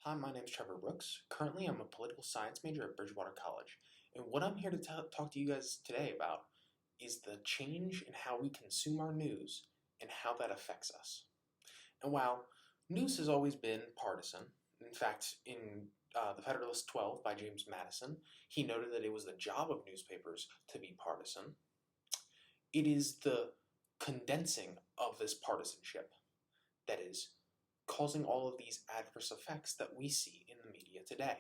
Hi, my name is Trevor Brooks. Currently, I'm a political science major at Bridgewater College. And what I'm here to talk to you guys today about is the change in how we consume our news and how that affects us. And while news has always been partisan, in fact, in The Federalist 12 by James Madison, he noted that it was the job of newspapers to be partisan. It is the condensing of this partisanship that is causing all of these adverse effects that we see in the media today.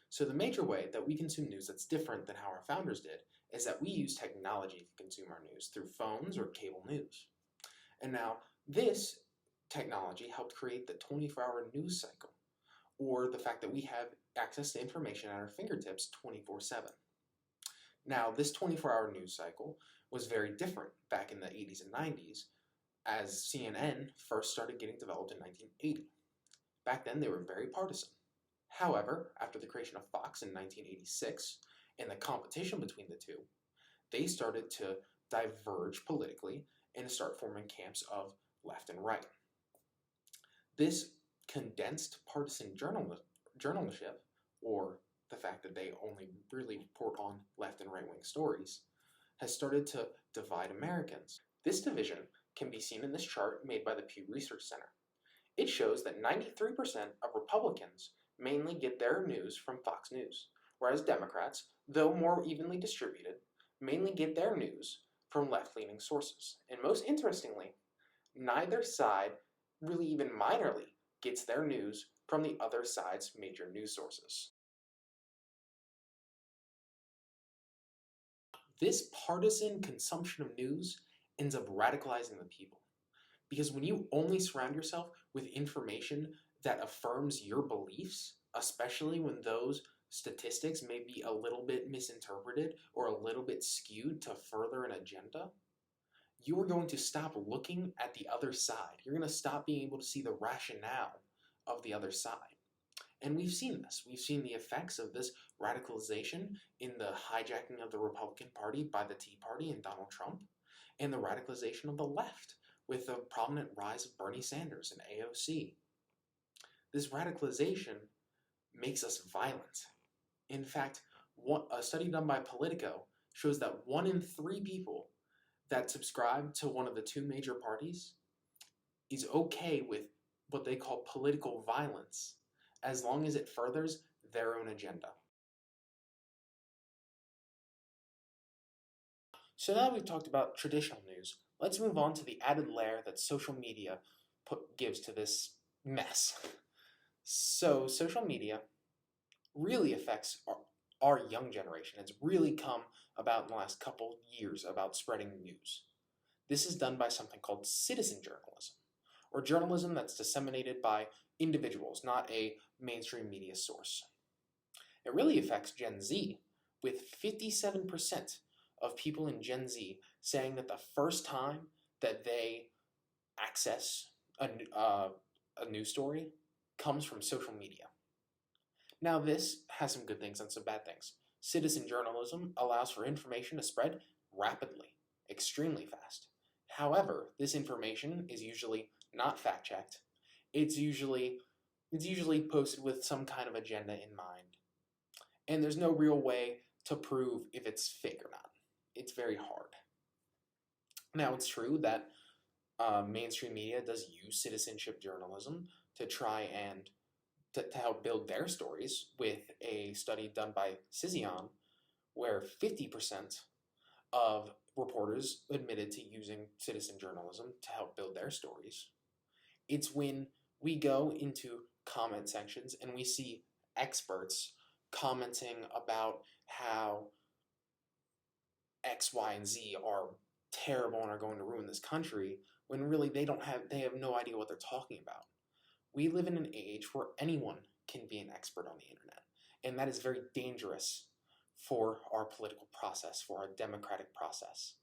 So the major way that we consume news that's different than how our founders did is that we use technology to consume our news through phones or cable news. And now this technology helped create the 24-hour news cycle, or the fact that we have access to information at our fingertips 24/7. Now, this 24-hour news cycle was very different back in the 80s and 90s as CNN first started getting developed in 1980. Back then, they were very partisan. However, after the creation of Fox in 1986 and the competition between the two, they started to diverge politically and start forming camps of left and right. This condensed partisan journalism, or the fact that they only really report on left and right wing stories, has started to divide Americans. This division can be seen in this chart made by the Pew Research Center. It shows that 93% of Republicans mainly get their news from Fox News, whereas Democrats, though more evenly distributed, mainly get their news from left-leaning sources. And most interestingly, neither side really even minorly gets their news from the other side's major news sources. This partisan consumption of news ends up radicalizing the people. Because when you only surround yourself with information that affirms your beliefs, especially when those statistics may be a little bit misinterpreted or a little bit skewed to further an agenda, you are going to stop looking at the other side. You're going to stop being able to see the rationale of the other side. And we've seen this. We've seen the effects of this radicalization in the hijacking of the Republican Party by the Tea Party and Donald Trump, and the radicalization of the left with the prominent rise of Bernie Sanders and AOC. This radicalization makes us violent. In fact, a study done by Politico shows that 1 in 3 people that subscribe to one of the two major parties is okay with what they call political violence as long as it furthers their own agenda. So now that we've talked about traditional news, let's move on to the added layer that social media gives to this mess. So social media really affects our young generation. It's really come about in the last couple years about spreading news. This is done by something called citizen journalism, or journalism that's disseminated by individuals, not a mainstream media source. It really affects Gen Z, with 57% of people in Gen Z saying that the first time that they access a news story comes from social media. Now, this has some good things and some bad things. Citizen journalism allows for information to spread rapidly, extremely fast. However, this information is usually not fact-checked. It's usually posted with some kind of agenda in mind. And there's no real way to prove if it's fake or not. It's very hard. Now, it's true that mainstream media does use citizenship journalism to try and to help build their stories, with a study done by Cision where 50% of reporters admitted to using citizen journalism to help build their stories. It's when we go into comment sections and we see experts commenting about how X, Y, and Z are terrible and are going to ruin this country, when really they have no idea what they're talking about. We live in an age where anyone can be an expert on the internet, and that is very dangerous for our political process, for our democratic process.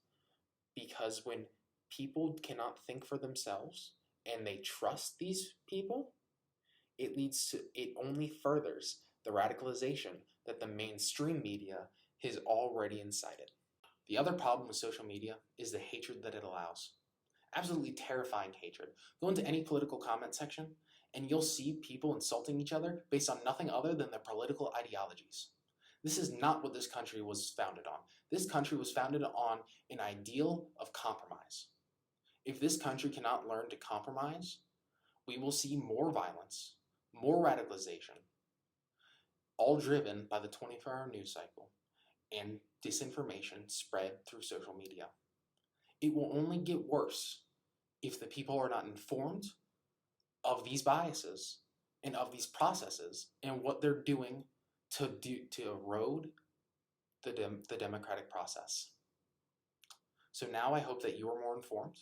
Because when people cannot think for themselves and they trust these people, it only furthers the radicalization that the mainstream media has already incited. The other problem with social media is the hatred that it allows. Absolutely terrifying hatred. Go into any political comment section, and you'll see people insulting each other based on nothing other than their political ideologies. This is not what this country was founded on. This country was founded on an ideal of compromise. If this country cannot learn to compromise, we will see more violence, more radicalization, all driven by the 24-hour news cycle and disinformation spread through social media. It will only get worse if the people are not informed of these biases and of these processes and what they're doing to erode the democratic process. So now I hope that you are more informed,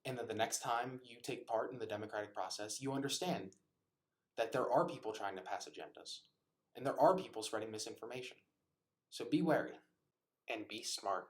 and that the next time you take part in the democratic process, you understand that there are people trying to pass agendas, and there are people spreading misinformation. So be wary and be smart.